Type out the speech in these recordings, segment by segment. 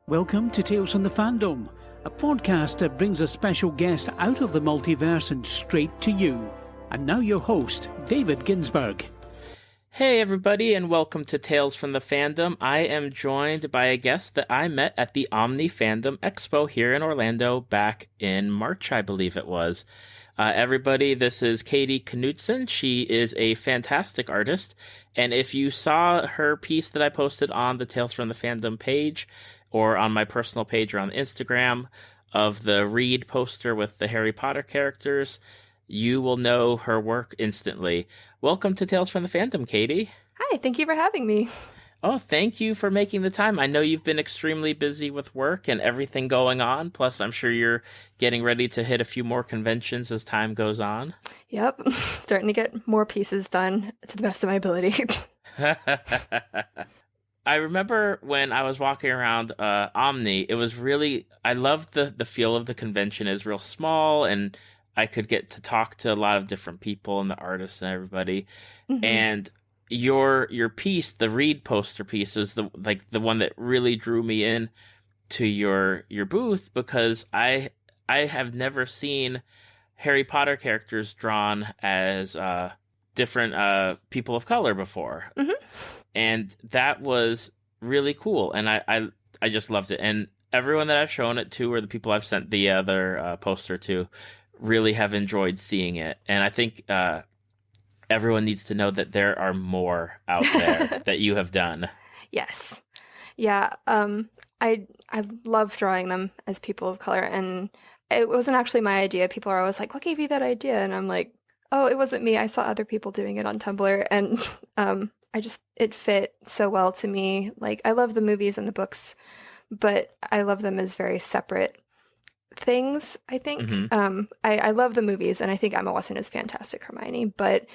Welcome to Tales from the Fandom, a podcast that brings a special guest out of the multiverse and straight to you. And now your host, David Ginsburg. Hey everybody, and welcome to Tales from the Fandom. I am joined by a guest that I met at the Omni Fandom Expo here in Orlando back in March, I believe it was. Everybody, this is Katie Knudson. She is a fantastic artist, and if you saw her piece that I posted on the Tales from the Fandom page, or on my personal page or on Instagram of the Read poster with the Harry Potter characters, you will know her work instantly. Welcome to Tales from the Fandom, Katie. Hi, thank you for having me. Oh, thank you for making the time. I know you've been extremely busy with work and everything going on. Plus, I'm sure you're getting ready to hit a few more conventions as time goes on. Yep, starting to get more pieces done to the best of my ability. I remember when I was walking around Omni, it was really, I loved the feel of the convention. Is real small, and I could get to talk to a lot of different people and the artists and everybody. Mm-hmm. And your piece, the Read poster piece, is the one that really drew me in to your booth, because I have never seen Harry Potter characters drawn as different people of color before. Mm-hmm. And that was really cool, and I just loved it. And everyone that I've shown it to, or the people I've sent the other poster to, really have enjoyed seeing it. And I think everyone needs to know that there are more out there that you have done. Yes. Yeah. I love drawing them as people of color, and it wasn't actually my idea. People are always like, what gave you that idea? And I'm like, oh, it wasn't me. I saw other people doing it on Tumblr, and it fit so well to me. Like, I love the movies and the books, but I love them as very separate things, I think. Mm-hmm. I love the movies, and I think Emma Watson is fantastic Hermione, but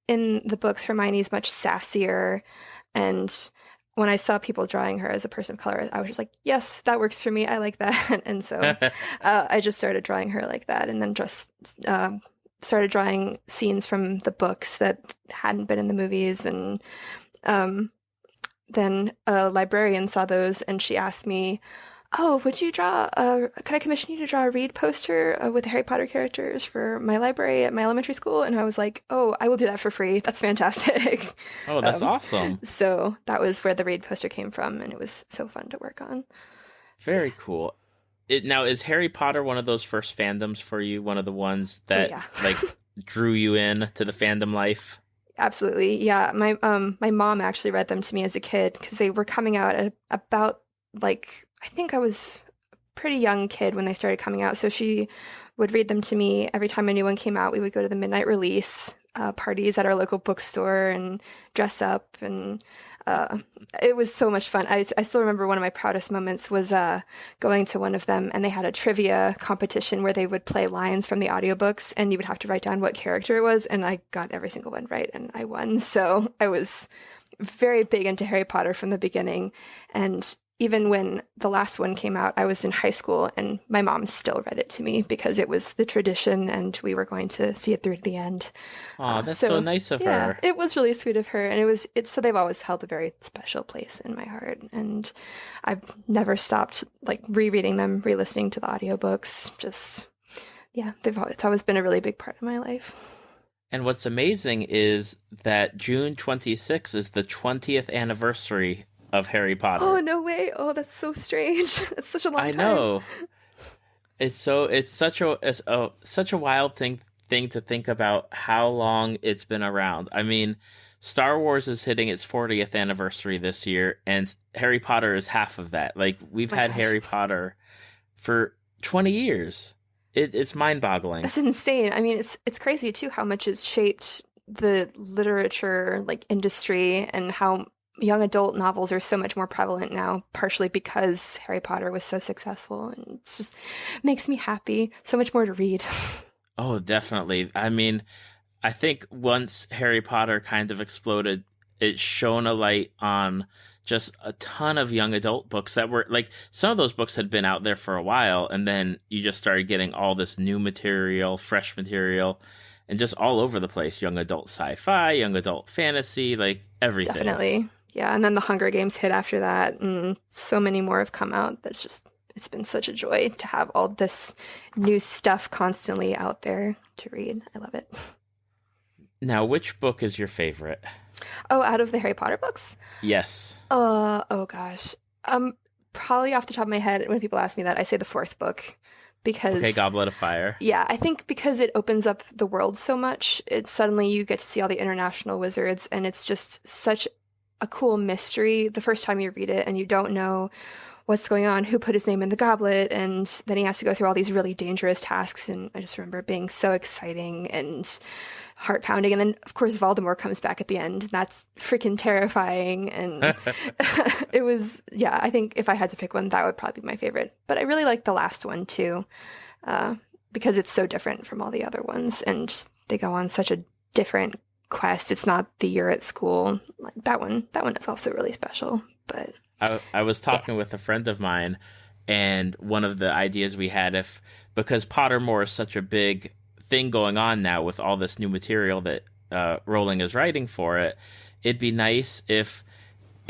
in the books, Hermione's much sassier, and when I saw people drawing her as a person of color, I was just like, yes, that works for me. I like that. And so I just started drawing her like that, and then just started drawing scenes from the books that hadn't been in the movies. And then a librarian saw those, and she asked me, oh, would you could I commission you to draw a Read poster with Harry Potter characters for my library at my elementary school? And I was like, oh, I will do that for free. That's fantastic. Oh, that's awesome. So that was where the Read poster came from, and it was so fun to work on. Very cool. Now, is Harry Potter one of those first fandoms for you? One of the ones that drew you in to the fandom life? Absolutely. Yeah. My mom actually read them to me as a kid, because they were coming out at about, I think I was a pretty young kid when they started coming out. So she would read them to me every time a new one came out. We would go to the midnight release parties at our local bookstore and dress up, and it was so much fun. I still remember one of my proudest moments was going to one of them, and they had a trivia competition where they would play lines from the audiobooks, and you would have to write down what character it was, and I got every single one right, and I won. So I was very big into Harry Potter from the beginning, and even when the last one came out, I was in high school, and my mom still read it to me because it was the tradition, and we were going to see it through to the end. Oh, that's so nice of her. It was really sweet of her, and so they've always held a very special place in my heart, and I've never stopped rereading them, re-listening to the audiobooks. It's always been a really big part of my life. And what's amazing is that June 26th is the 20th anniversary of Harry Potter. Oh, no way. Oh, that's so strange. It's such a long time. I know. It's such a wild thing to think about how long it's been around. I mean, Star Wars is hitting its 40th anniversary this year, and Harry Potter is half of that. We've had Harry Potter for 20 years. It's mind-boggling. That's insane. I mean, it's crazy too how much has shaped the literature industry, and how young adult novels are so much more prevalent now, partially because Harry Potter was so successful, and it just makes me happy. So much more to read. Oh, definitely. I mean, I think once Harry Potter kind of exploded, it shone a light on just a ton of young adult books that were some of those books had been out there for a while, and then you just started getting all this new material, fresh material, and just all over the place. Young adult sci-fi, young adult fantasy, everything. Yeah, and then the Hunger Games hit after that, and so many more have come out. It's been such a joy to have all this new stuff constantly out there to read. I love it. Now, which book is your favorite? Oh, out of the Harry Potter books? Yes. Oh gosh. Probably off the top of my head, when people ask me that, I say the fourth book. Because okay, Goblet of Fire. Yeah, I think because it opens up the world so much, suddenly you get to see all the international wizards, and it's just such a cool mystery the first time you read it, and you don't know what's going on, who put his name in the goblet, and then he has to go through all these really dangerous tasks, and I just remember it being so exciting and heart-pounding. And then, of course, Voldemort comes back at the end, and that's freaking terrifying, and it was, yeah, I think if I had to pick one, that would probably be my favorite. But I really like the last one, too, because it's so different from all the other ones, and they go on such a different quest. It's not the year at school. Like that one is also really special. But I was talking with a friend of mine, and one of the ideas we had, because Pottermore is such a big thing going on now with all this new material that Rowling is writing for it, it'd be nice if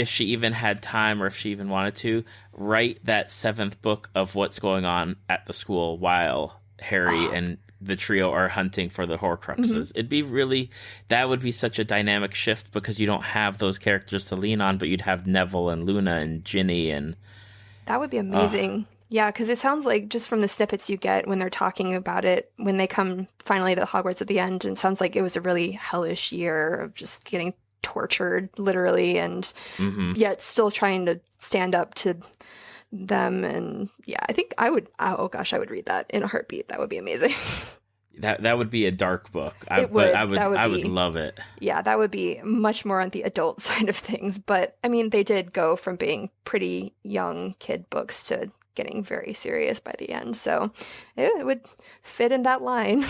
she even had time, or if she even wanted to, write that seventh book of what's going on at the school while Harry and the trio are hunting for the Horcruxes. It'd be really, that would be such a dynamic shift, because you don't have those characters to lean on, but you'd have Neville and Luna and Ginny, and that would be amazing. Yeah, because it sounds like, just from the snippets you get when they're talking about it, when they come finally to Hogwarts at the end, and it sounds like it was a really hellish year of just getting tortured, literally, and yet still trying to stand up to them. And yeah, I think I would read that in a heartbeat. That would be amazing. That would be a dark book. I would love it. Yeah, that would be much more on the adult side of things. But I mean, they did go from being pretty young kid books to getting very serious by the end, so it would fit in that line.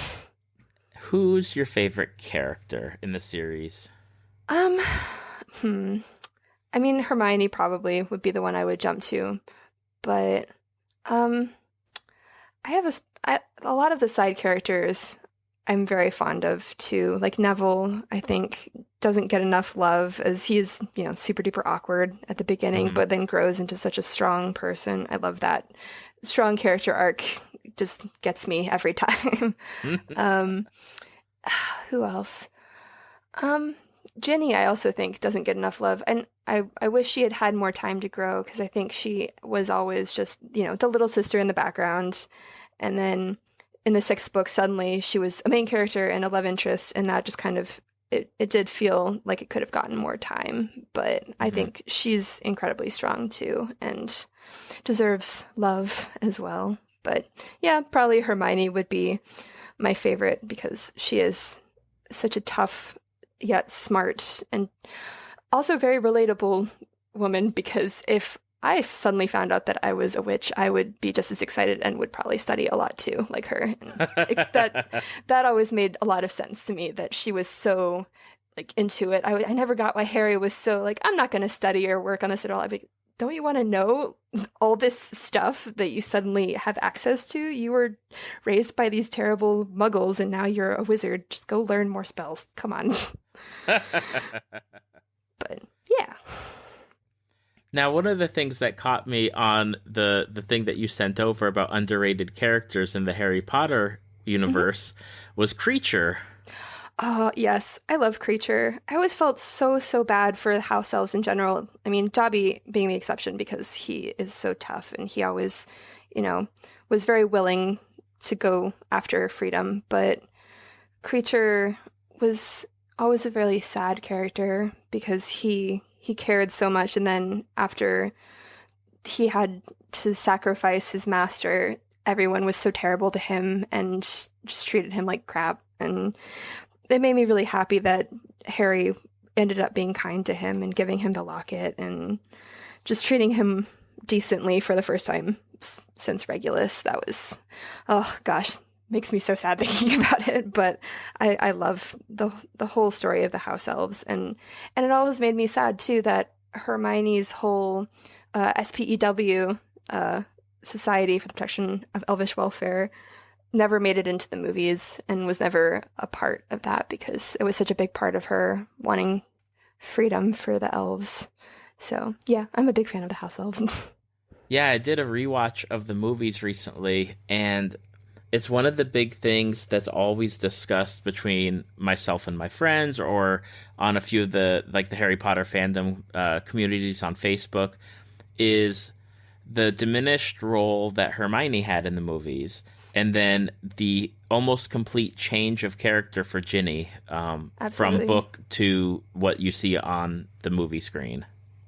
Who's your favorite character in the series? I mean, Hermione probably would be the one I would jump to, but I have a lot of the side characters I'm very fond of too. Like Neville, I think, doesn't get enough love, as he's, super duper awkward at the beginning, but then grows into such a strong person. I love that strong character arc. It just gets me every time. Who else? Ginny, I also think, doesn't get enough love. And I wish she had had more time to grow, because I think she was always just, the little sister in the background. And then in the sixth book, suddenly she was a main character and a love interest, and that just kind of, it did feel like it could have gotten more time. But I think she's incredibly strong too, and deserves love as well. But yeah, probably Hermione would be my favorite, because she is such a tough yet smart and also very relatable woman, because if I suddenly found out that I was a witch, I would be just as excited and would probably study a lot too, like her. That always made a lot of sense to me, that she was so into it. I never got why Harry was so I'm not going to study or work on this at all. I'd be, don't you want to know all this stuff that you suddenly have access to? You were raised by these terrible muggles, and now you're a wizard. Just go learn more spells. Come on. But yeah. Now, one of the things that caught me on the thing that you sent over about underrated characters in the Harry Potter universe was Kreacher. Oh, yes. I love Kreacher. I always felt so bad for house elves in general. I mean, Dobby being the exception, because he is so tough, and he always, was very willing to go after freedom. But Kreacher was always a really sad character, because he cared so much, and then after he had to sacrifice his master, everyone was so terrible to him and just treated him like crap. And it made me really happy that Harry ended up being kind to him and giving him the locket and just treating him decently for the first time since Regulus. That was, oh gosh, makes me so sad thinking about it. But I love the whole story of the house elves, and it always made me sad too that Hermione's whole SPEW Society for the Protection of Elvish Welfare never made it into the movies, and was never a part of that, because it was such a big part of her wanting freedom for the elves. So yeah, I'm a big fan of the house elves. Yeah, I did a rewatch of the movies recently, and it's one of the big things that's always discussed between myself and my friends, or on a few of the Harry Potter fandom communities on Facebook, is the diminished role that Hermione had in the movies, and then the almost complete change of character for Ginny from book to what you see on the movie screen.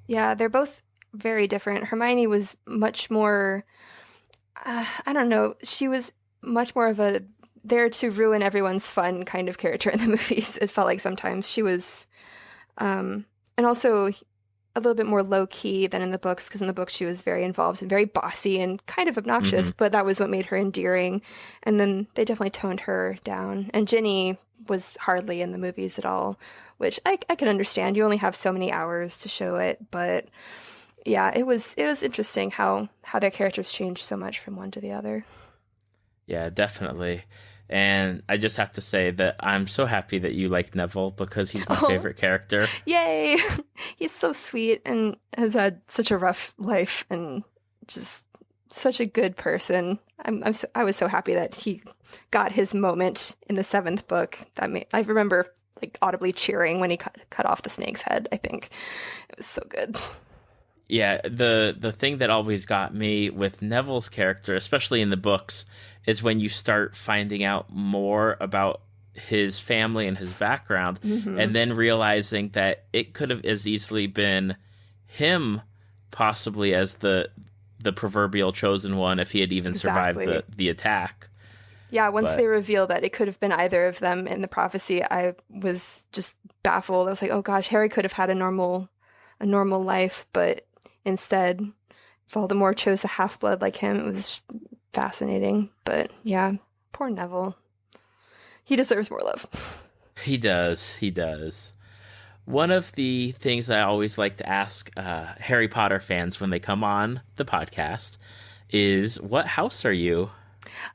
Yeah, they're both very different. Hermione was much more, I don't know, she was much more of a there to ruin everyone's fun kind of character in the movies. It felt like sometimes she was, and also a little bit more low key than in the books, because in the books she was very involved and very bossy and kind of obnoxious, but that was what made her endearing. And then they definitely toned her down. And Ginny was hardly in the movies at all, which I can understand. You only have so many hours to show it, but yeah, it was interesting how their characters changed so much from one to the other. Yeah, definitely. And I just have to say that I'm so happy that you like Neville, because he's my favorite character. Yay! He's so sweet and has had such a rough life and just such a good person. I was so happy that he got his moment in the 7th book. I remember like audibly cheering when he cut off the snake's head. I think it was so good. Yeah, the thing that always got me with Neville's character, especially in the books, is when you start finding out more about his family and his background, and then realizing that it could have as easily been him, possibly as the proverbial chosen one, if he had even survived the attack. Yeah, once they revealed that it could have been either of them in the prophecy, I was just baffled. I was like, oh gosh, Harry could have had a normal life, but instead Voldemort chose the half-blood like him. It was fascinating. But yeah, poor Neville. He deserves more love. He does. One of the things that I always like to ask Harry Potter fans when they come on the podcast is, what house are you?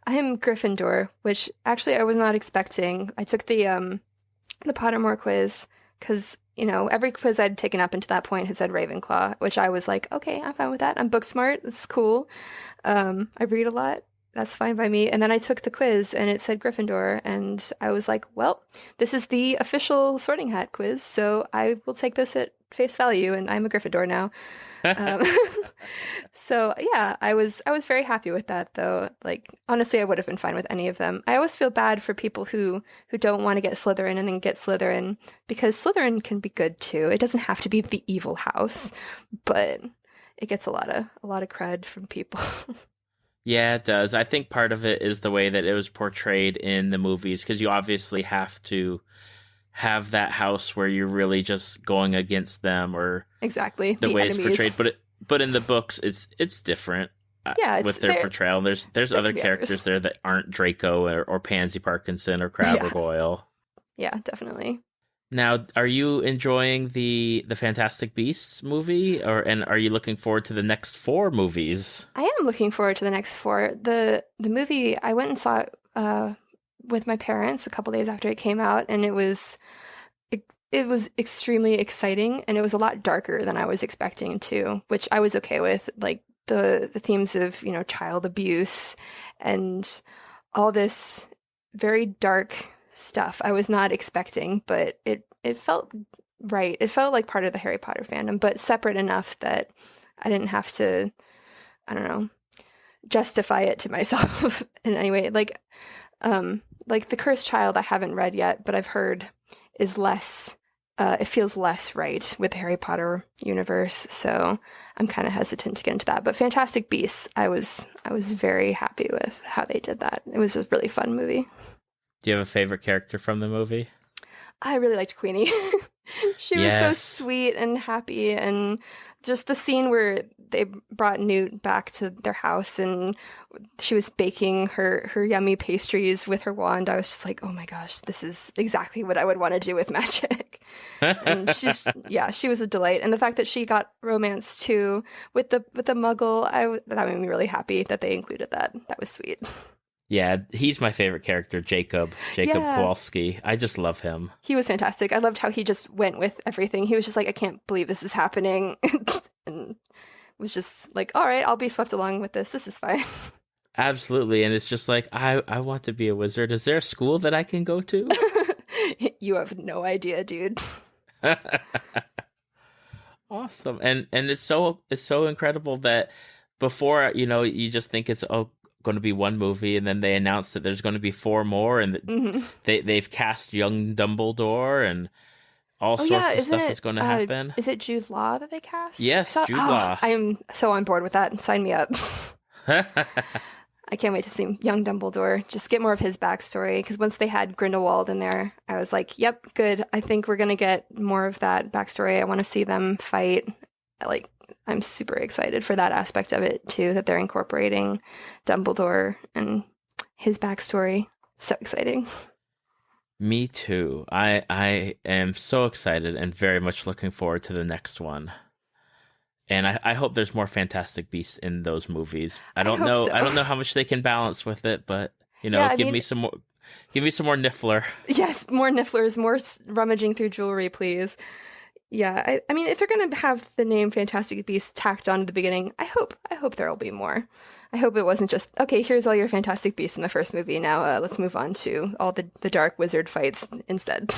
I'm Gryffindor, which actually I was not expecting. I took the Pottermore quiz because, every quiz I'd taken up until that point had said Ravenclaw, which I was like, okay, I'm fine with that. I'm book smart. That's cool. I read a lot. That's fine by me. And then I took the quiz and it said Gryffindor, and I was like, well, this is the official Sorting Hat quiz, so I will take this at face value, and I'm a Gryffindor now. So yeah, I was very happy with that, though. Like, honestly, I would have been fine with any of them. I always feel bad for people who don't want to get Slytherin and then get Slytherin, because Slytherin can be good too. It doesn't have to be the evil house, but it gets a lot of cred from people. Yeah, it does. I think part of it is the way that it was portrayed in the movies, because you obviously have to have that house where you're really just going against them, or exactly the way enemies. It's portrayed. But in the books, it's different. Yeah, with their portrayal. There's other characters there that aren't Draco or Pansy Parkinson or Crabbe or Goyle. Yeah, definitely. Now, are you enjoying the Fantastic Beasts movie, and are you looking forward to the next 4 movies? I am looking forward to the next 4. The movie, I went and saw it with my parents a couple days after it came out, and it was extremely exciting, and it was a lot darker than I was expecting too, which I was okay with. Like the themes of child abuse and all this very dark stuff I was not expecting, but it felt right. It felt like part of the Harry Potter fandom, but separate enough that I didn't have to, I don't know, justify it to myself in any way. Like The Cursed Child I haven't read yet, but I've heard is less, it feels less right with the Harry Potter universe, so I'm kind of hesitant to get into that. But Fantastic Beasts, I was very happy with how they did that. It was a really fun movie. Do you have a favorite character from the movie? I really liked Queenie. She was so sweet and happy, and just the scene where they brought Newt back to their house and she was baking her yummy pastries with her wand. I was just like, oh my gosh, this is exactly what I would want to do with magic. And she was a delight. And the fact that she got romance too with the muggle, that made me really happy that they included that. That was sweet. Yeah, he's my favorite character, Jacob Yeah. Kowalski. I just love him. He was fantastic. I loved how he just went with everything. He was just like, I can't believe this is happening. And was just like, all right, I'll be swept along with this. This is fine. Absolutely. And it's just like, I want to be a wizard. Is there a school that I can go to? You have no idea, dude. Awesome. And it's so incredible that before, you just think it's going to be one movie, and then they announced that there's going to be 4 more, and they've cast young Dumbledore, and all sorts of stuff is going to happen. Is it Jude Law that they cast? Yes, Jude Law. I am so on board with that. Sign me up. I can't wait to see young Dumbledore. Just get more of his backstory, because once they had Grindelwald in there, I was like, yep, good. I think we're going to get more of that backstory. I want to see them fight. I'm super excited for that aspect of it, too, that they're incorporating Dumbledore and his backstory. So exciting. Me too. I am so excited and very much looking forward to the next one. And I hope there's more Fantastic Beasts in those movies. I don't know. So. I don't know how much they can balance with it, but give me some more Niffler. Yes, more Nifflers, more rummaging through jewelry, please. Yeah, I mean, if they're going to have the name Fantastic Beasts tacked on to the beginning, I hope there will be more. I hope it wasn't just, okay, here's all your Fantastic Beasts in the first movie. Now let's move on to all the dark wizard fights instead.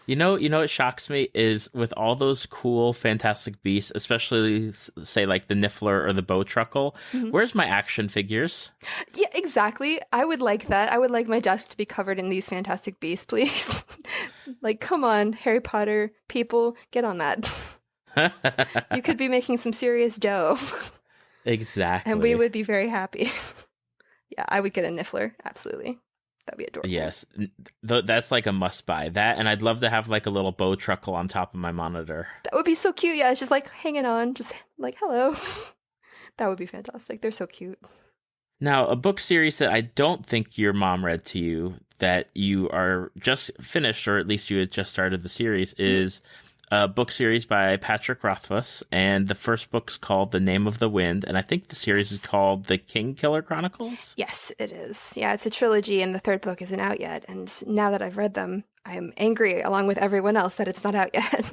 What shocks me is with all those cool Fantastic Beasts, especially say like the Niffler or the Bowtruckle, where's my action figures? Yeah, exactly. I would like that. I would like my desk to be covered in these Fantastic Beasts, please. Like, come on, Harry Potter people, get on that. You could be making some serious dough. Exactly. And we would be very happy. Yeah, I would get a Niffler. Absolutely. That'd be adorable. Yes, that's like a must buy. That, and I'd love to have like a little Bowtruckle on top of my monitor. That would be so cute. Yeah, it's just like hanging on, just like, hello. That would be fantastic. They're so cute. Now, a book series that I don't think your mom read to you, that you are just finished, or at least you had just started the series, is a book series by Patrick Rothfuss, and the first book's called The Name of the Wind, and I think the series is called The Kingkiller Chronicles? Yes, it is. Yeah, it's a trilogy, and the third book isn't out yet, and now that I've read them, I am angry, along with everyone else, that it's not out yet.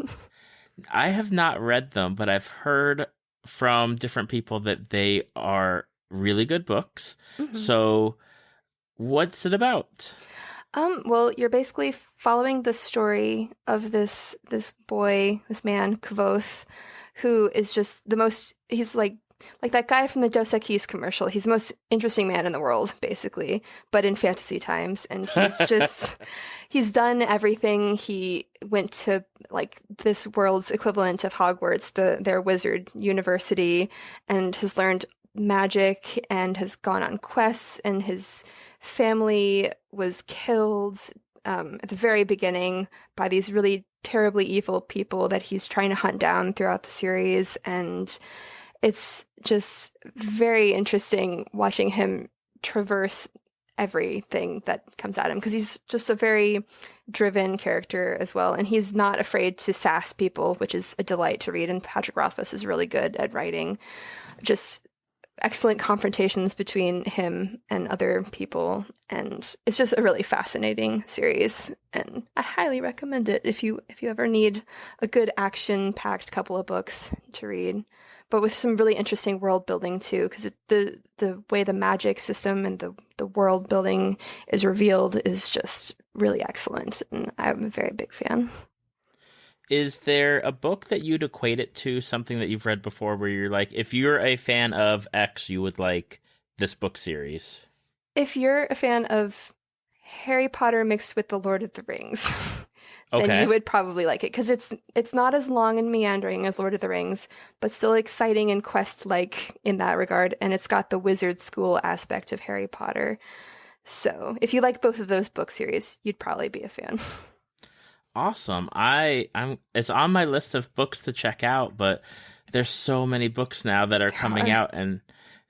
I have not read them, but I've heard from different people that they are really good books. So, what's it about? Well, you're basically following the story of this boy, this man, Kvoth, who is just he's like that guy from the Dos Equis commercial. He's the most interesting man in the world, basically, but in fantasy times. And he's he's done everything. He went to like this world's equivalent of Hogwarts, their wizard university, and has learned magic and has gone on quests, and his family was killed at the very beginning by these really terribly evil people that he's trying to hunt down throughout the series. And it's just very interesting watching him traverse everything that comes at him, because he's just a very driven character as well, and he's not afraid to sass people, which is a delight to read. And Patrick Rothfuss is really good at writing just excellent confrontations between him and other people, and it's just a really fascinating series, and I highly recommend it if you ever need a good action-packed couple of books to read, but with some really interesting world building too, because the way the magic system and the world building is revealed is just really excellent, and I'm a very big fan. Is there a book that you'd equate it to, something that you've read before, where you're like, if you're a fan of X, you would like this book series? If you're a fan of Harry Potter mixed with The Lord of the Rings, then you would probably like it, because it's not as long and meandering as Lord of the Rings, but still exciting and quest-like in that regard, and it's got the wizard school aspect of Harry Potter. So if you like both of those book series, you'd probably be a fan. Awesome. It's on my list of books to check out, but there's so many books now that are coming out, and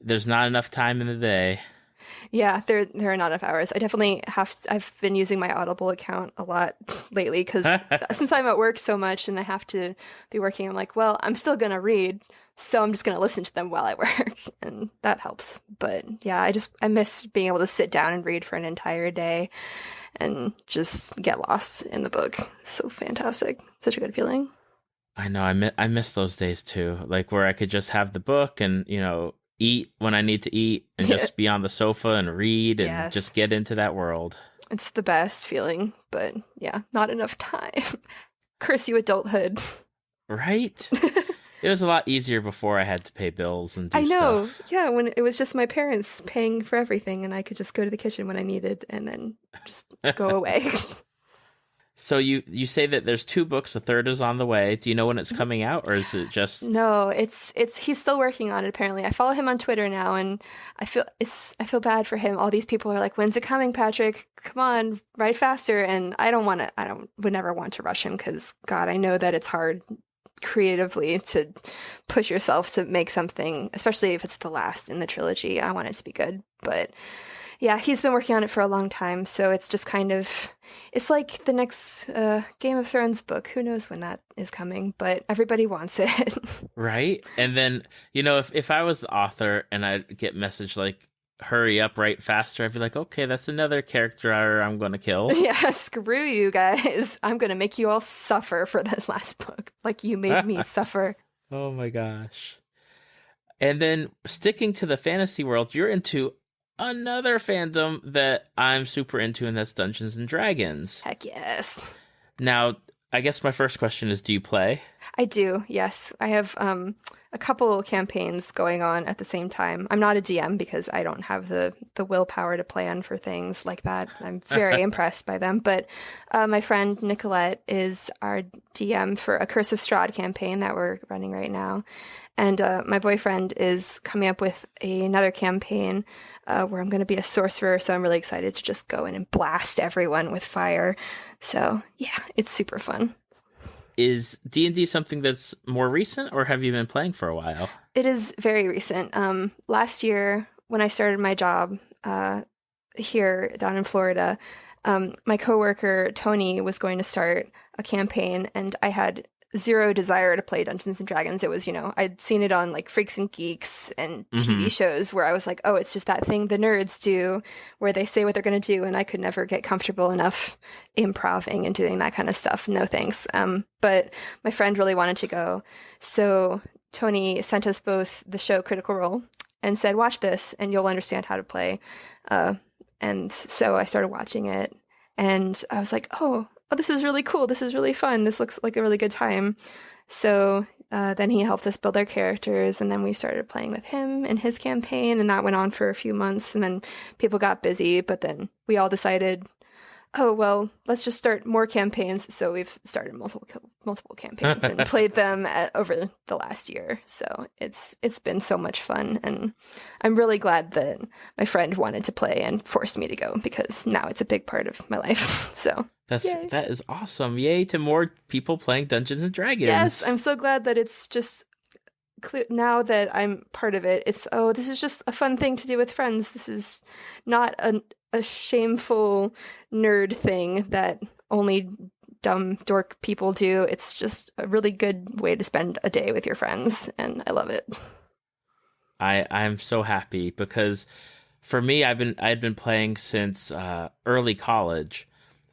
there's not enough time in the day. Yeah, there are not enough hours. I definitely I've been using my Audible account a lot lately, because since I'm at work so much and I have to be working, I'm like, well, I'm still going to read, so I'm just going to listen to them while I work, and that helps But yeah, I miss being able to sit down and read for an entire day and just get lost in the book. So fantastic. Such a good feeling. I know. I miss those days too. Like where I could just have the book and, eat when I need to eat and just be on the sofa and read and just get into that world. It's the best feeling, but yeah, not enough time. Curse you, adulthood. Right? It was a lot easier before I had to pay bills and do I know. stuff. Yeah, when it was just my parents paying for everything and I could just go to the kitchen when I needed and then just go away. So you say that there's 2 books, a third is on the way. Do you know when it's coming out, or is it just... No, it's he's still working on it apparently. I follow him on Twitter now and I feel bad for him. All these people are like, "When's it coming, Patrick? Come on, write faster." And I would never want to rush him cuz God, I know that it's hard creatively to push yourself to make something, especially if it's the last in the trilogy. I want it to be good, but yeah, he's been working on it for a long time, so it's just kind of, it's like the next Game of Thrones book. Who knows when that is coming, but everybody wants it. Right? And then, if I was the author and I get message like, hurry up, write faster, I'd be like, okay, that's another character I'm going to kill. Yeah, screw you guys. I'm going to make you all suffer for this last book, like you made me suffer. Oh my gosh. And then sticking to the fantasy world, you're into another fandom that I'm super into, and that's Dungeons and Dragons. Heck yes. Now, I guess my first question is, do you play? I do, yes. I have a couple campaigns going on at the same time. I'm not a DM because I don't have the willpower to plan for things like that. I'm very impressed by them. But my friend Nicolette is our DM for a Curse of Strahd campaign that we're running right now. And my boyfriend is coming up with another campaign where I'm going to be a sorcerer. So I'm really excited to just go in and blast everyone with fire. So yeah, it's super fun. Is D&D something that's more recent, or have you been playing for a while? It is very recent. Last year, when I started my job here down in Florida, my coworker Tony was going to start a campaign, and I had zero desire to play Dungeons and Dragons. It was, I'd seen it on like Freaks and Geeks and TV shows where I was like, oh, it's just that thing the nerds do where they say what they're going to do. And I could never get comfortable enough improving and doing that kind of stuff. No thanks. But my friend really wanted to go. So Tony sent us both the show Critical Role and said, watch this and you'll understand how to play. And so I started watching it and I was like, oh, this is really cool. This is really fun. This looks like a really good time. So then he helped us build our characters, and then we started playing with him in his campaign, and that went on for a few months, and then people got busy, but then we all decided, oh, well, let's just start more campaigns. So we've started multiple campaigns and played them over the last year. So it's been so much fun, and I'm really glad that my friend wanted to play and forced me to go because now it's a big part of my life. So that is awesome. Yay to more people playing Dungeons and Dragons. Yes, I'm so glad that it's just now that I'm part of it. It's, this is just a fun thing to do with friends. This is not a shameful nerd thing that only dumb dork people do. It's just a really good way to spend a day with your friends, and I love it. I'm so happy because for me, I'd been playing since early college.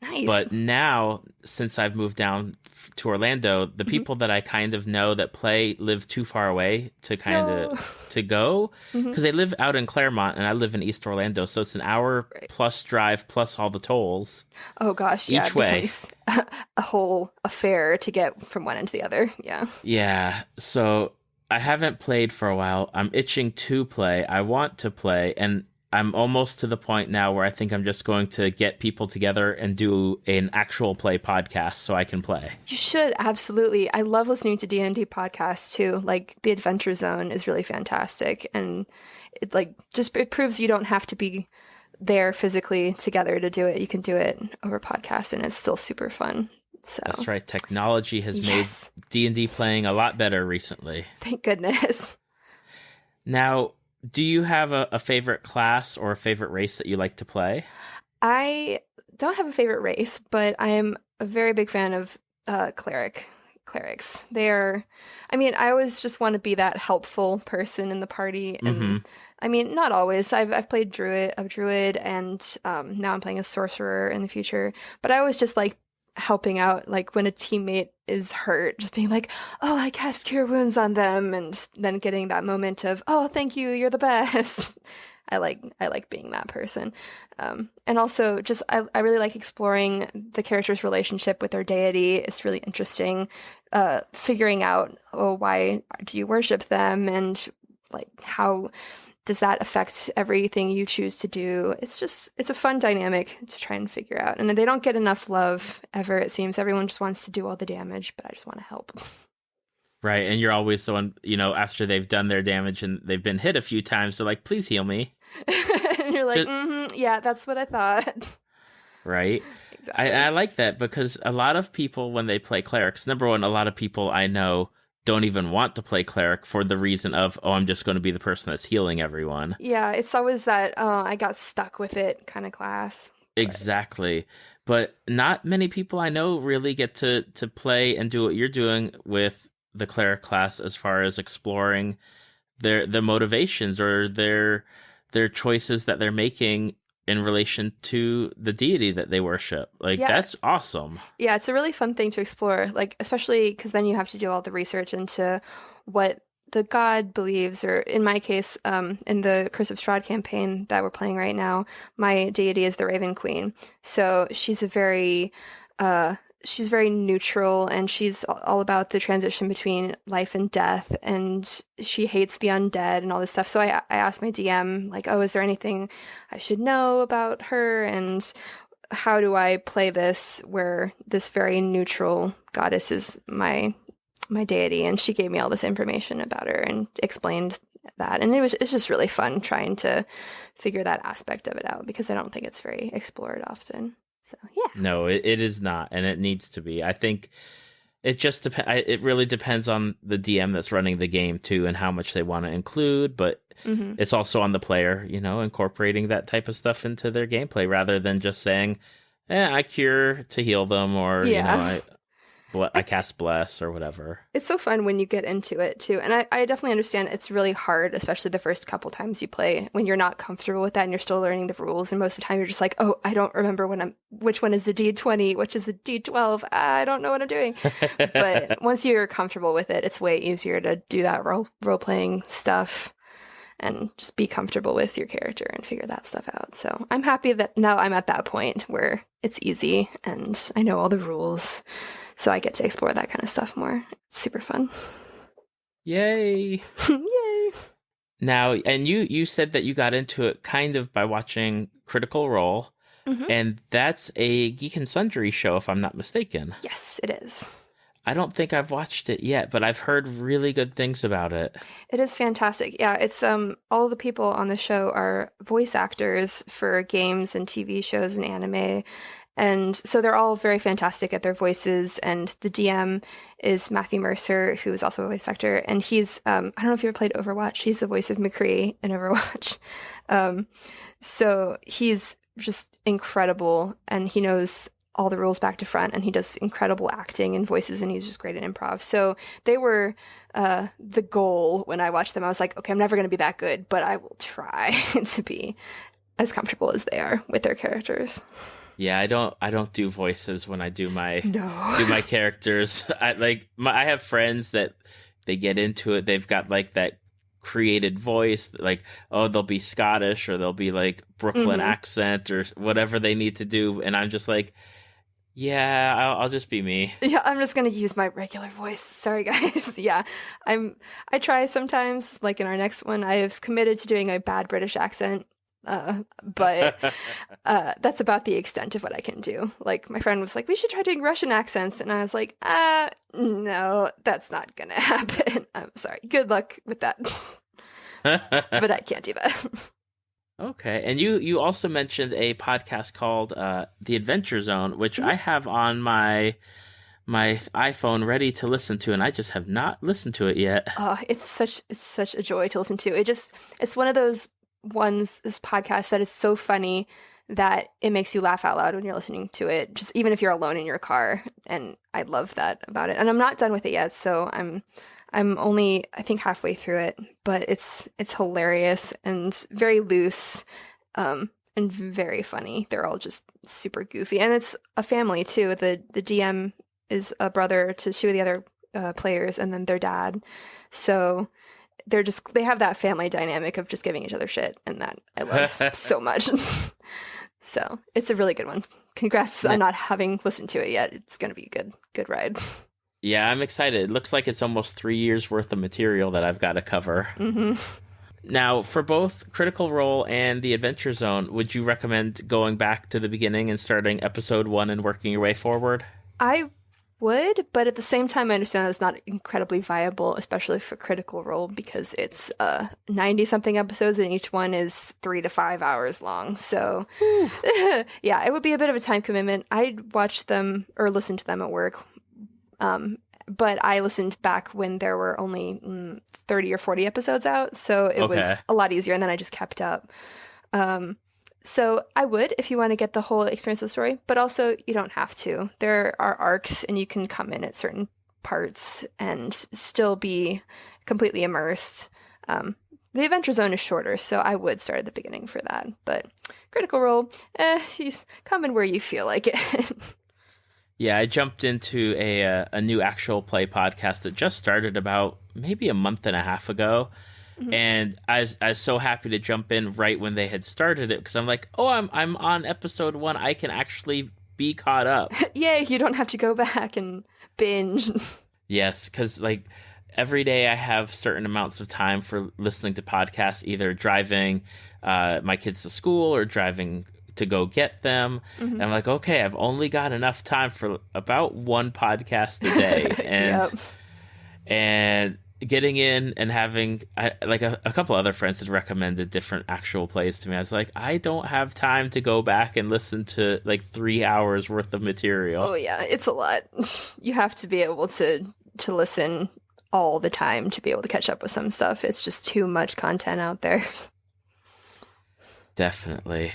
Nice. But now, since I've moved down to Orlando, the people that I kind of know that play live too far away to to go, because they live out in Claremont and I live in East Orlando, so it's an hour plus drive plus all the tolls. Oh gosh, yeah, each way. A whole affair to get from one end to the other. Yeah. So I haven't played for a while. I'm itching to play. I want to play, and I'm almost to the point now where I think I'm just going to get people together and do an actual play podcast so I can play. You should, absolutely. I love listening to D&D podcasts too. Like The Adventure Zone is really fantastic, and it proves you don't have to be there physically together to do it. You can do it over podcast, and it's still super fun. So that's right. Technology has made D&D playing a lot better recently. Thank goodness. Now, do you have a favorite class or a favorite race that you like to play? I don't have a favorite race, but I am a very big fan of clerics. I always just want to be that helpful person in the party, and I mean, not always. I've played a druid, and now I'm playing a sorcerer in the future. But I always just like helping out, like when a teammate is hurt, just being like, "Oh, I cast Cure Wounds on them," and then getting that moment of, "Oh, thank you, you're the best." I like being that person. And also just I really like exploring the character's relationship with their deity. It's really interesting. Figuring out, why do you worship them, and like how does that affect everything you choose to do? It's a fun dynamic to try and figure out. And they don't get enough love ever, it seems. Everyone just wants to do all the damage, but I just want to help. Right, and you're always the one, after they've done their damage and they've been hit a few times, they're like, please heal me. And you're like, yeah, that's what I thought. Right. Exactly. I like that, because a lot of people, when they play clerics, number one, a lot of people I know don't even want to play cleric for the reason of, I'm just going to be the person that's healing everyone. Yeah, it's always that, I got stuck with it kind of class. Exactly. But not many people I know really get to play and do what you're doing with the cleric class, as far as exploring their motivations or their choices that they're making in relation to the deity that they worship. Like, yeah. That's awesome. Yeah, it's a really fun thing to explore, like, especially because then you have to do all the research into what the god believes, or in my case, in the Curse of Strahd campaign that we're playing right now, my deity is the Raven Queen. So she's very neutral, and she's all about the transition between life and death, and she hates the undead and all this stuff. So I asked my DM, like, is there anything I should know about her, and how do I play this where this very neutral goddess is my deity? And she gave me all this information about her and explained that, and it's just really fun trying to figure that aspect of it out, because I don't think it's very explored often. So, yeah. No, it is not, and it needs to be. I think it just it really depends on the DM that's running the game too, and how much they want to include. But it's also on the player, incorporating that type of stuff into their gameplay, rather than just saying, I cure to heal them, or I cast bless or whatever. It's so fun when you get into it too, and I definitely understand it's really hard, especially the first couple times you play, when you're not comfortable with that and you're still learning the rules, and most of the time you're just like, I don't remember which one is a D20, which is a D12. I don't know what I'm doing. But once you're comfortable with it, it's way easier to do that role playing stuff and just be comfortable with your character and figure that stuff out. So I'm happy that now I'm at that point where it's easy and I know all the rules. So I get to explore that kind of stuff more. It's super fun. Yay. Yay. Now, and you said that you got into it kind of by watching Critical Role, and that's a Geek and Sundry show, if I'm not mistaken. Yes, it is. I don't think I've watched it yet, but I've heard really good things about it. It is fantastic. Yeah, it's all the people on the show are voice actors for games and TV shows and anime. And so they're all very fantastic at their voices. And the DM is Matthew Mercer, who is also a voice actor. And he's, I don't know if you ever played Overwatch. He's the voice of McCree in Overwatch. So he's just incredible. And he knows all the rules back to front. And he does incredible acting and voices. And he's just great at improv. So they were the goal when I watched them. I was like, okay, I'm never going to be that good, but I will try to be as comfortable as they are with their characters. Yeah, I don't do voices when I do my characters. I have friends that they get into it. They've got like that created voice, like, they'll be Scottish or they'll be like Brooklyn accent or whatever they need to do, and I'm just like, yeah, I'll just be me. Yeah, I'm just gonna use my regular voice. Sorry, guys. Yeah, I try sometimes. Like in our next one, I have committed to doing a bad British accent. But that's about the extent of what I can do. Like, my friend was like, we should try doing Russian accents. And I was like, no, that's not going to happen. I'm sorry. Good luck with that. But I can't do that. Okay. And you also mentioned a podcast called The Adventure Zone, which I have on my iPhone ready to listen to, and I just have not listened to it yet. Oh, it's such a joy to listen to. It's one of those this podcast that is so funny that it makes you laugh out loud when you're listening to it, just even if you're alone in your car. And I love that about it. And I'm not done with it yet, so I'm only, I think, halfway through it, but it's hilarious and very loose, and very funny. They're all just super goofy, and it's a family too. The DM is a brother to two of the other players, and then their dad. So they have that family dynamic of just giving each other shit, and that I love so much. So it's a really good one. Congrats on not having listened to it yet. It's going to be a good ride. Yeah, I'm excited. It looks like it's almost 3 years worth of material that I've got to cover. Mm-hmm. Now, for both Critical Role and The Adventure Zone, would you recommend going back to the beginning and starting episode 1 and working your way forward? I would, but at the same time, I understand that it's not incredibly viable, especially for Critical Role, because it's 90-something episodes, and each one is 3 to 5 hours long. So, yeah, it would be a bit of a time commitment. I'd watch them or listen to them at work, but I listened back when there were only 30 or 40 episodes out, so it was a lot easier, and then I just kept up. So I would, if you want to get the whole experience of the story, but also you don't have to. There are arcs, and you can come in at certain parts and still be completely immersed. The Adventure Zone is shorter, so I would start at the beginning for that. But Critical Role, you come in where you feel like it. Yeah, I jumped into a new actual play podcast that just started about maybe a month and a half ago. Mm-hmm. And I was so happy to jump in right when they had started it, because I'm like, oh, I'm on episode 1. I can actually be caught up. Yay, you don't have to go back and binge. Yes, because like every day I have certain amounts of time for listening to podcasts, either driving my kids to school or driving to go get them. Mm-hmm. And I'm like, okay, I've only got enough time for about one podcast a day. And getting in and having a couple other friends had recommended different actual plays to me. I was like, I don't have time to go back and listen to like 3 hours worth of material. Oh yeah, it's a lot. You have to be able to listen all the time to be able to catch up with some stuff. It's just too much content out there. Definitely.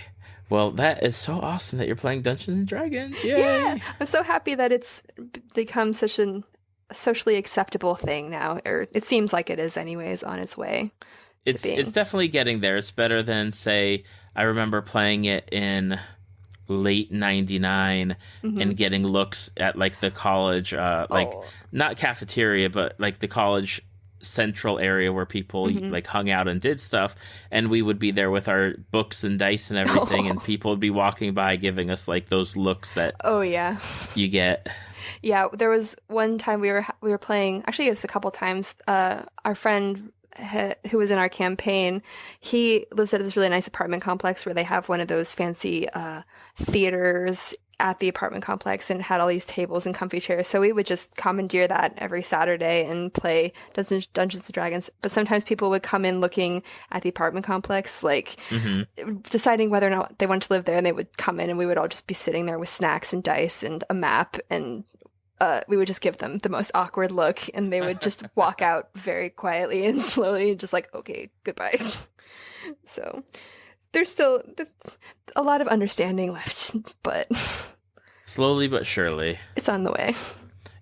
Well, that is so awesome that you're playing Dungeons and Dragons. Yay! Yeah, I'm so happy that it's become such a socially acceptable thing now, or it seems like it is anyways, on its way. It's definitely getting there. It's better than, say, I remember playing it in late 99 and getting looks at like the college, not cafeteria, but like the college central area where people like hung out and did stuff, and we would be there with our books and dice and everything, and people would be walking by giving us like those looks that you get. Yeah, there was one time we were playing, actually it was a couple times, our friend who was in our campaign, he lives at this really nice apartment complex where they have one of those fancy theaters at the apartment complex, and it had all these tables and comfy chairs. So we would just commandeer that every Saturday and play Dungeons and Dragons. But sometimes people would come in looking at the apartment complex, like deciding whether or not they wanted to live there, and they would come in and we would all just be sitting there with snacks and dice and a map, and we would just give them the most awkward look, and they would just walk out very quietly and slowly, just like, okay, goodbye. So there's still a lot of understanding left, but slowly but surely it's on the way.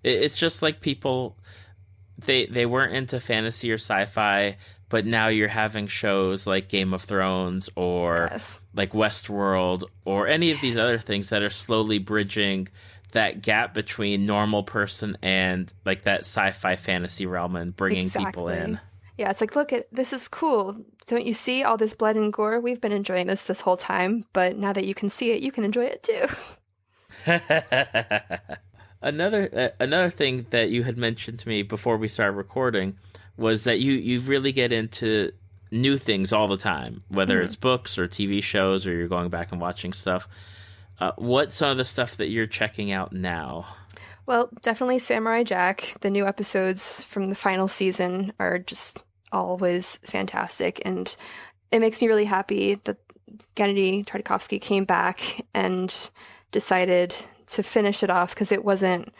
It's just like people, they weren't into fantasy or sci-fi, but now you're having shows like Game of Thrones or like Westworld or any of these other things that are slowly bridging that gap between normal person and like that sci-fi fantasy realm and bringing people in. Yeah, it's like, look, this is cool. Don't you see all this blood and gore? We've been enjoying this whole time, but now that you can see it, you can enjoy it too. Another thing that you had mentioned to me before we started recording was that you really get into new things all the time, whether it's books or TV shows or you're going back and watching stuff. What's some of the stuff that you're checking out now? Well, definitely Samurai Jack. The new episodes from the final season are just always fantastic, and it makes me really happy that Gennady Tartakovsky came back and decided to finish it off, because it wasn't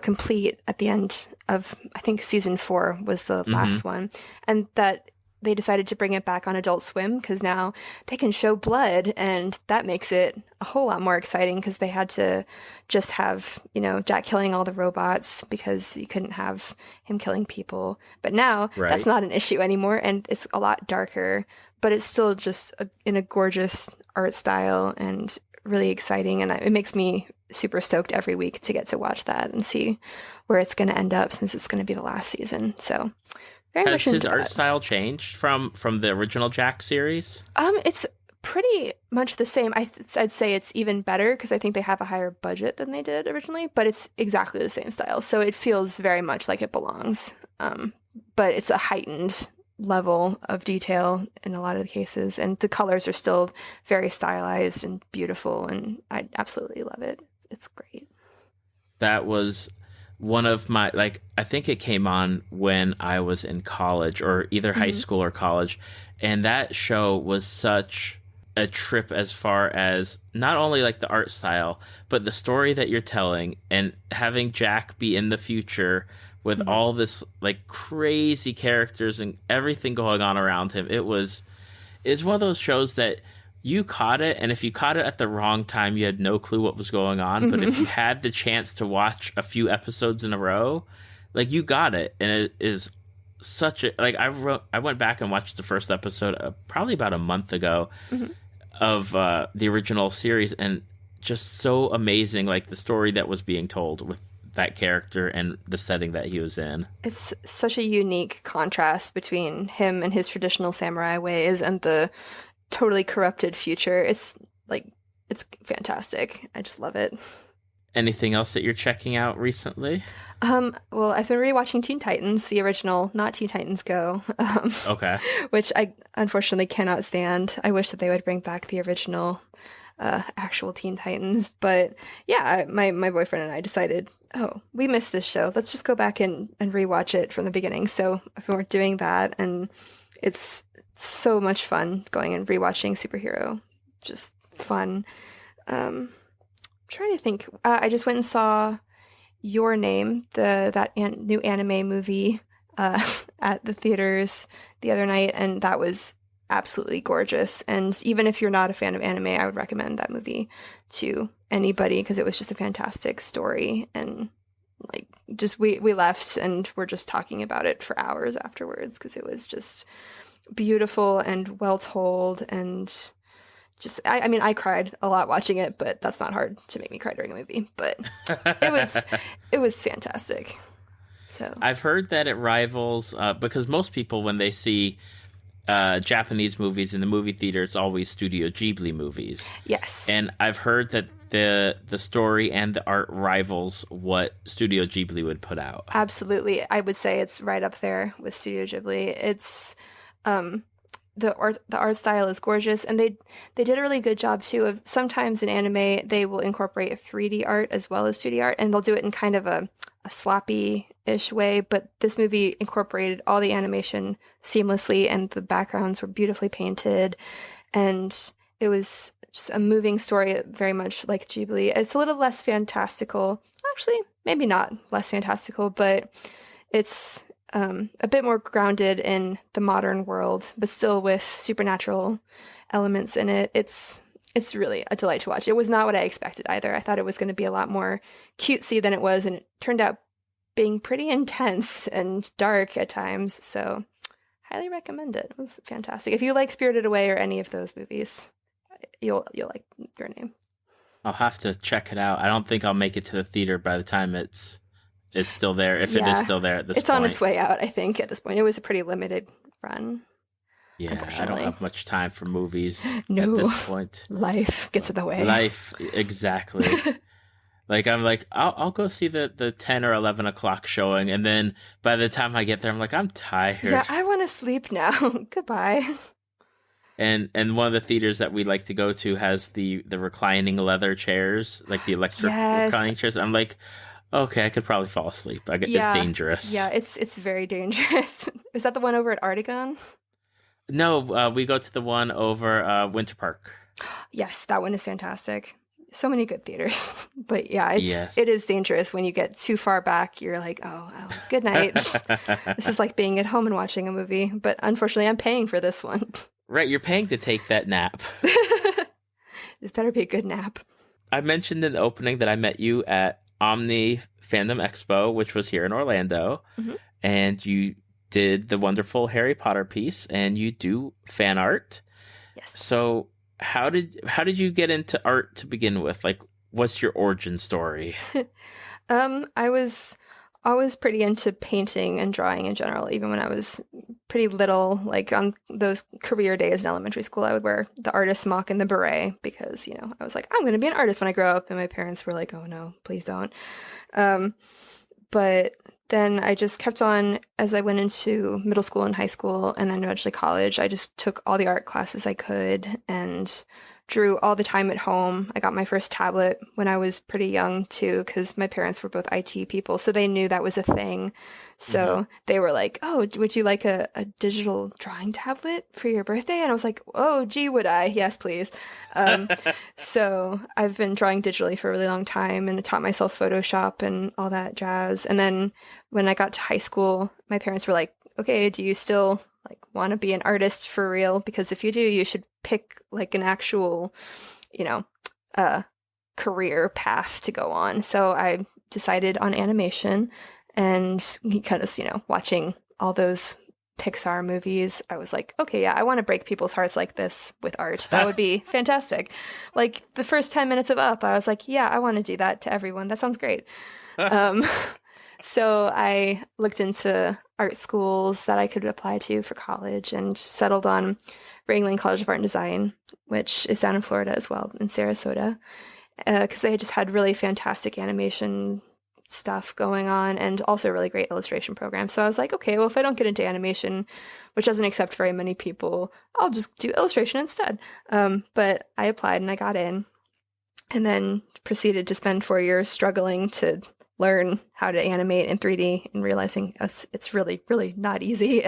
complete at the end of, I think, season 4 was the last one, and that they decided to bring it back on Adult Swim because now they can show blood, and that makes it a whole lot more exciting because they had to just have, Jack killing all the robots because you couldn't have him killing people. But now that's not an issue anymore, and it's a lot darker, but it's still just in a gorgeous art style and really exciting, and it makes me super stoked every week to get to watch that and see where it's going to end up since it's going to be the last season. So has his art style changed from the original Jack series? It's pretty much the same. I'd say it's even better because I think they have a higher budget than they did originally, but it's exactly the same style. So it feels very much like it belongs. But it's a heightened level of detail in a lot of the cases, and the colors are still very stylized and beautiful, and I absolutely love it. It's great. That was one of my, I think it came on when I was in college, or either high school or college, and that show was such a trip as far as not only the art style, but the story that you're telling, and having Jack be in the future with all this crazy characters and everything going on around him. It's one of those shows that you caught it, and if you caught it at the wrong time, you had no clue what was going on. But if you had the chance to watch a few episodes in a row, you got it. And it is such a I went back and watched the first episode probably about a month ago of the original series, and just so amazing, the story that was being told with that character and the setting that he was in. It's such a unique contrast between him and his traditional samurai ways and the totally corrupted future. It's fantastic. I just love it. Anything else that you're checking out recently? Well, I've been rewatching Teen Titans, the original, not Teen Titans Go. Okay. Which I unfortunately cannot stand. I wish that they would bring back the original actual Teen Titans. But yeah, my boyfriend and I decided, we missed this show. Let's just go back and rewatch it from the beginning. So we're doing that, and it's so much fun going and rewatching superhero. Just fun. Trying to think. I just went and saw Your Name, that new anime movie at the theaters the other night, and that was absolutely gorgeous. And even if you're not a fan of anime, I would recommend that movie to anybody because it was just a fantastic story. And we left and we're just talking about it for hours afterwards because it was just beautiful and well told, and just I cried a lot watching it, but that's not hard to make me cry during a movie. But it was fantastic. So I've heard that it rivals because most people, when they see Japanese movies in the movie theater, it's always Studio Ghibli movies. Yes. And I've heard that the story and the art rivals what Studio Ghibli would put out. Absolutely. I would say it's right up there with Studio Ghibli. It's the art style is gorgeous, and they did a really good job too of sometimes in anime they will incorporate 3D art as well as 2D art, and they'll do it in kind of a sloppy-ish way, but this movie incorporated all the animation seamlessly, and the backgrounds were beautifully painted, and it was just a moving story, very much like Ghibli. It's a little less fantastical. Actually, maybe not less fantastical, but it's a bit more grounded in the modern world, but still with supernatural elements in it. It's really a delight to watch. It was not what I expected either. I thought it was going to be a lot more cutesy than it was, and it turned out being pretty intense and dark at times. So highly recommend it. It was fantastic. If you like Spirited Away or any of those movies, you'll like Your Name. I'll have to check it out. I don't think I'll make it to the theater by the time it's still there, if it is still there at this point. It's on its way out, I think, at this point. It was a pretty limited run. Yeah, I don't have much time for movies at this point. Life gets in the way. Life, exactly. I'll go see the 10 or 11 o'clock showing, and then by the time I get there, I'm tired. Yeah, I want to sleep now. Goodbye. And one of the theaters that we like to go to has the reclining leather chairs, the electric reclining chairs. I'm okay, I could probably fall asleep. It's dangerous. Yeah, it's very dangerous. Is that the one over at Artigon? No, we go to the one over Winter Park. Yes, that one is fantastic. So many good theaters. But yeah, Yes. it is dangerous when you get too far back. You're like, oh, good night. This is like being at home and watching a movie. But unfortunately, I'm paying for this one. Right, you're paying to take that nap. It better be a good nap. I mentioned in the opening that I met you at Omni Fandom Expo, which was here in Orlando, and you did the wonderful Harry Potter piece, and you do fan art. Yes. So how did you get into art to begin with? Like, what's your origin story? I was always pretty into painting and drawing in general, even when I was pretty little. Like on those career days in elementary school, I would wear the artist smock and the beret because, I was like, I'm going to be an artist when I grow up. And my parents were like, oh no, please don't. But then I just kept on as I went into middle school and high school and then eventually college. I just took all the art classes I could and drew all the time at home. I got my first tablet when I was pretty young too, because my parents were both IT people, so they knew that was a thing. So they were like, oh, would you like a digital drawing tablet for your birthday? And I was like, oh, gee, would I? Yes, please. So I've been drawing digitally for a really long time and taught myself Photoshop and all that jazz. And then when I got to high school, my parents were like, okay, do you still want to be an artist for real? Because if you do, you should pick like an actual, career path to go on. So I decided on animation, and because, watching all those Pixar movies, I was like, okay, yeah, I want to break people's hearts like this with art. That would be fantastic. Like the first 10 minutes of Up, I was like, yeah, I want to do that to everyone. That sounds great. So I looked into art schools that I could apply to for college and settled on Ringling College of Art and Design, which is down in Florida as well, in Sarasota, because they just had really fantastic animation stuff going on and also a really great illustration program. So I was like, okay, well, if I don't get into animation, which doesn't accept very many people, I'll just do illustration instead. But I applied and I got in, and then proceeded to spend 4 years struggling to learn how to animate in 3D and realizing it's really, really not easy,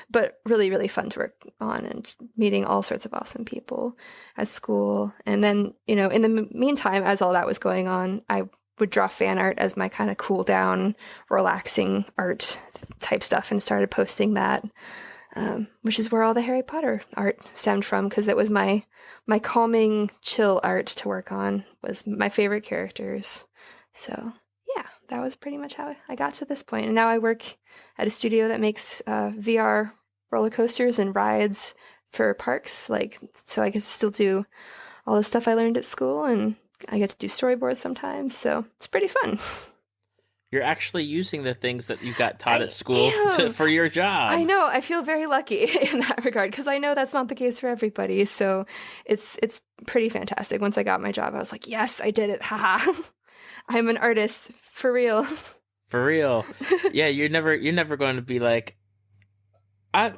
but really, really fun to work on, and meeting all sorts of awesome people at school. And then, in the meantime, as all that was going on, I would draw fan art as my kind of cool down, relaxing art type stuff, and started posting that, which is where all the Harry Potter art stemmed from, because it was my calming, chill art to work on, was my favorite characters. So yeah, that was pretty much how I got to this point. And now I work at a studio that makes VR roller coasters and rides for parks. So I can still do all the stuff I learned at school, and I get to do storyboards sometimes. So it's pretty fun. You're actually using the things that you got taught at school for your job. I know. I feel very lucky in that regard, because I know that's not the case for everybody. So it's pretty fantastic. Once I got my job, I was like, yes, I did it. Haha. I'm an artist for real. For real. Yeah, you're never going to be like,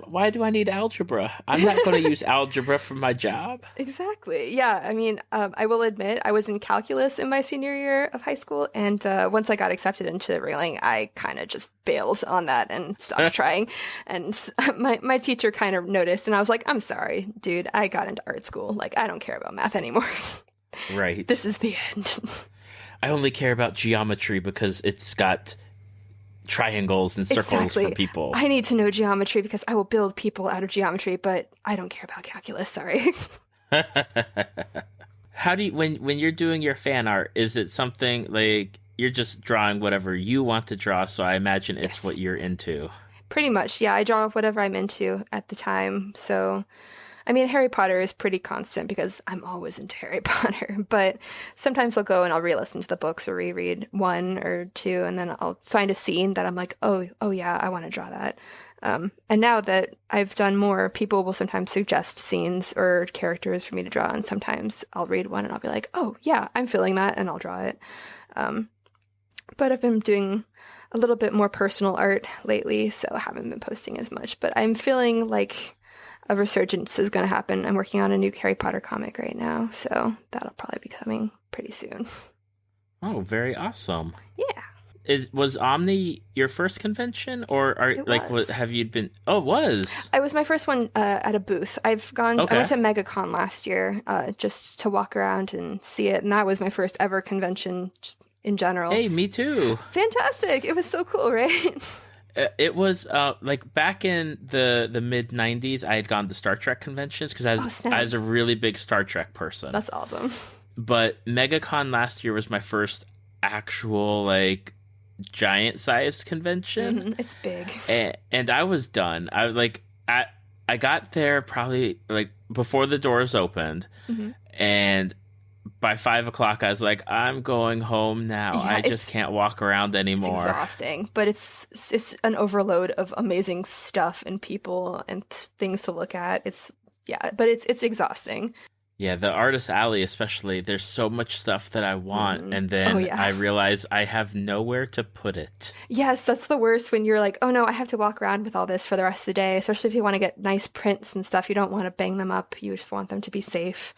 why do I need algebra? I'm not going to use algebra for my job. Exactly. Yeah. I mean, I will admit I was in calculus in my senior year of high school. And once I got accepted into Ringling, I kind of just bailed on that and stopped trying. And my teacher kind of noticed, and I was like, I'm sorry, dude, I got into art school. Like, I don't care about math anymore. Right. This is the end. I only care about geometry because it's got triangles and circles for people. I need to know geometry because I will build people out of geometry, but I don't care about calculus. Sorry. How do you, when you're doing your fan art, is it something like you're just drawing whatever you want to draw? So I imagine it's what you're into. Pretty much. Yeah. I draw whatever I'm into at the time. So, I mean, Harry Potter is pretty constant because I'm always into Harry Potter, but sometimes I'll go and I'll re-listen to the books or reread one or two, and then I'll find a scene that I'm like, oh yeah, I want to draw that. And now that I've done more, people will sometimes suggest scenes or characters for me to draw, and sometimes I'll read one and I'll be like, oh yeah, I'm feeling that, and I'll draw it. But I've been doing a little bit more personal art lately, so I haven't been posting as much, but I'm feeling like a resurgence is going to happen. I'm working on a new Harry Potter comic right now, so that'll probably be coming pretty soon. Oh, very awesome. Yeah. Was Omni your first convention, or have you been? Oh, it was. It was my first one at a booth. I've gone. Okay. I went to MegaCon last year just to walk around and see it, and that was my first ever convention in general. Hey, me too. Fantastic! It was so cool, right? It was like back in the mid '90s. I had gone to Star Trek conventions because I was a really big Star Trek person. That's awesome. But MegaCon last year was my first actual like giant-sized convention. Mm-hmm. It's big, and I was done. I got there probably like before the doors opened, mm-hmm. and by 5 o'clock I was like, I'm going home now. Yeah, I just can't walk around anymore. It's exhausting, but it's an overload of amazing stuff and people and things to look at. It's exhausting. Yeah, the Artist Alley especially, there's so much stuff that I want, and then I realize I have nowhere to put it. Yes, that's the worst when you're like, oh no, I have to walk around with all this for the rest of the day, especially if you want to get nice prints and stuff. You don't want to bang them up. You just want them to be safe.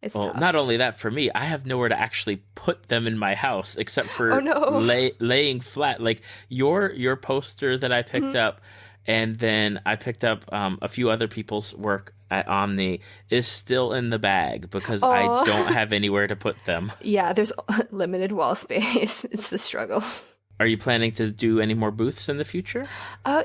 It's tough. Not only that, for me, I have nowhere to actually put them in my house except for laying flat. Like your poster that I picked up, and then I picked up a few other people's work at Omni is still in the bag because I don't have anywhere to put them. Yeah, there's limited wall space. It's the struggle. Are you planning to do any more booths in the future?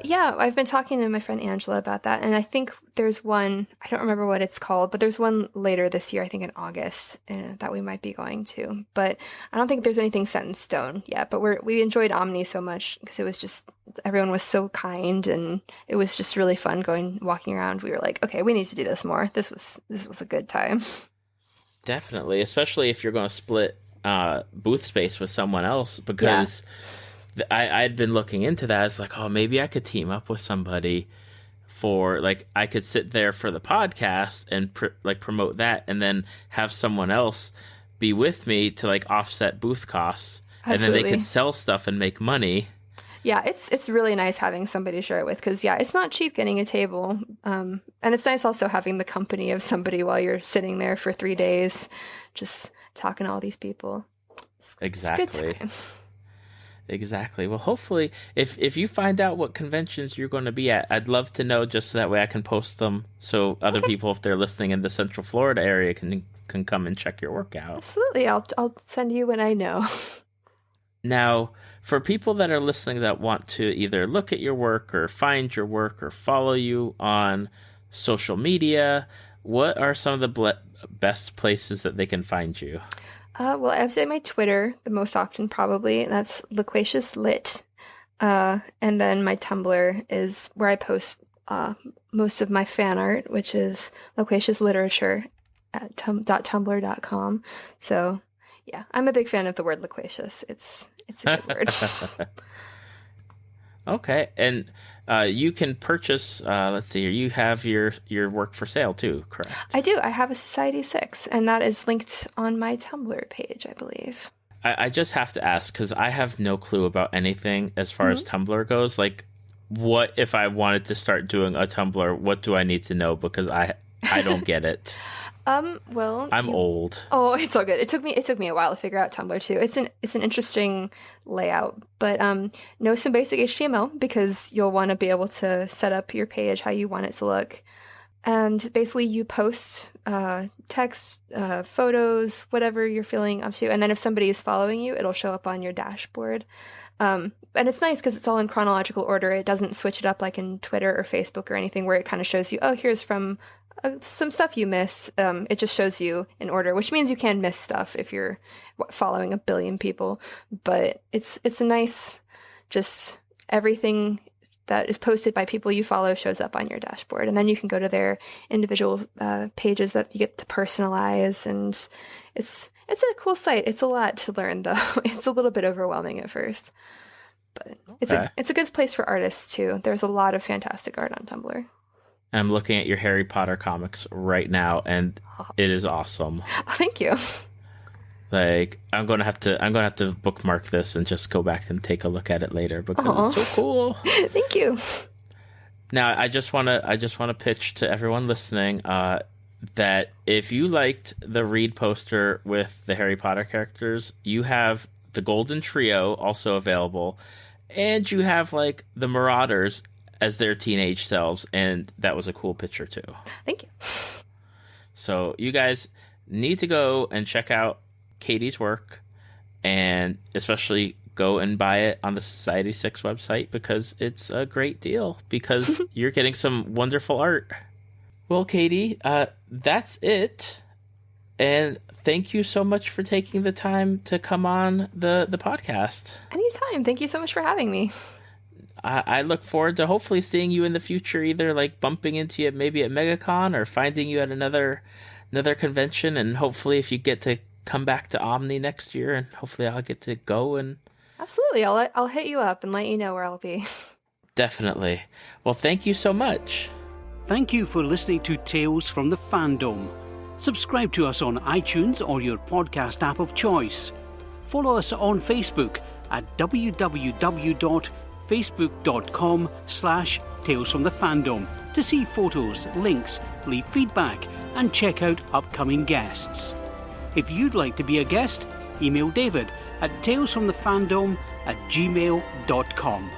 Yeah, I've been talking to my friend Angela about that, and I think there's one, I don't remember what it's called, but there's one later this year, I think in August, that we might be going to. But I don't think there's anything set in stone yet, but we enjoyed Omni so much because it was just, everyone was so kind, and it was just really fun walking around. We were like, okay, we need to do this more. This was a good time. Definitely, especially if you're going to split booth space with someone else, because I'd been looking into that. It's like, oh, maybe I could team up with somebody for, like, I could sit there for the podcast and promote that, and then have someone else be with me to like offset booth costs. Absolutely. And then they could sell stuff and make money. Yeah, it's really nice having somebody to share it with, because it's not cheap getting a table, and it's nice also having the company of somebody while you're sitting there for 3 days, just talking to all these people. Exactly. It's a good time. Exactly. Well, hopefully, if you find out what conventions you're going to be at, I'd love to know, just so that way I can post them so other people, if they're listening in the Central Florida area, can come and check your work out. Absolutely. I'll send you when I know. Now, for people that are listening that want to either look at your work or find your work or follow you on social media, what are some of the best places that they can find you? Well, I would say my Twitter the most often, probably. That's LoquaciousLit. And then my Tumblr is where I post most of my fan art, which is loquaciousliterature at tumblr.com. So, yeah, I'm a big fan of the word loquacious. It's a good word. Okay, and you can purchase, let's see here, you have your work for sale too, correct? I do. I have a Society 6, and that is linked on my Tumblr page, I believe. I just have to ask, because I have no clue about anything as far as Tumblr goes. Like, what if I wanted to start doing a Tumblr? What do I need to know? Because I don't get it. Well, I'm old. Oh, it's all good. It took me a while to figure out Tumblr too. It's an interesting layout, but know some basic HTML, because you'll want to be able to set up your page how you want it to look. And basically you post text, photos, whatever you're feeling up to, and then if somebody is following you, it'll show up on your dashboard. And it's nice because it's all in chronological order. It doesn't switch it up like in Twitter or Facebook or anything, where it kind of shows you, oh, here's from some stuff you miss. It just shows you in order, which means you can miss stuff if you're following a billion people. But it's a nice, just everything that is posted by people you follow shows up on your dashboard, and then you can go to their individual pages that you get to personalize, and it's a cool site. It's a lot to learn, though. It's a little bit overwhelming at first, but it's a good place for artists too. There's a lot of fantastic art on Tumblr. I'm looking at your Harry Potter comics right now, and it is awesome. Oh, thank you. Like, I'm gonna have to bookmark this and just go back and take a look at it later, because it's so cool. Thank you. Now, I just wanna pitch to everyone listening that if you liked the Reed poster with the Harry Potter characters, you have the Golden Trio also available, and you have like the Marauders as their teenage selves, and that was a cool picture too. Thank you. So you guys need to go and check out Katie's work, and especially go and buy it on the Society 6 website, because it's a great deal, because you're getting some wonderful art. Well, Katie, that's it. And thank you so much for taking the time to come on the podcast. Anytime. Thank you so much for having me. I look forward to hopefully seeing you in the future, either like bumping into you maybe at MegaCon or finding you at another convention. And hopefully if you get to come back to Omni next year, and hopefully I'll get to go. And absolutely. I'll hit you up and let you know where I'll be. Definitely. Well, thank you so much. Thank you for listening to Tales from the Fandom. Subscribe to us on iTunes or your podcast app of choice. Follow us on Facebook at www.facebook.com/Tales from the Fandom to see photos, links, leave feedback, and check out upcoming guests. If you'd like to be a guest, email David at talesfromthefandom@gmail.com.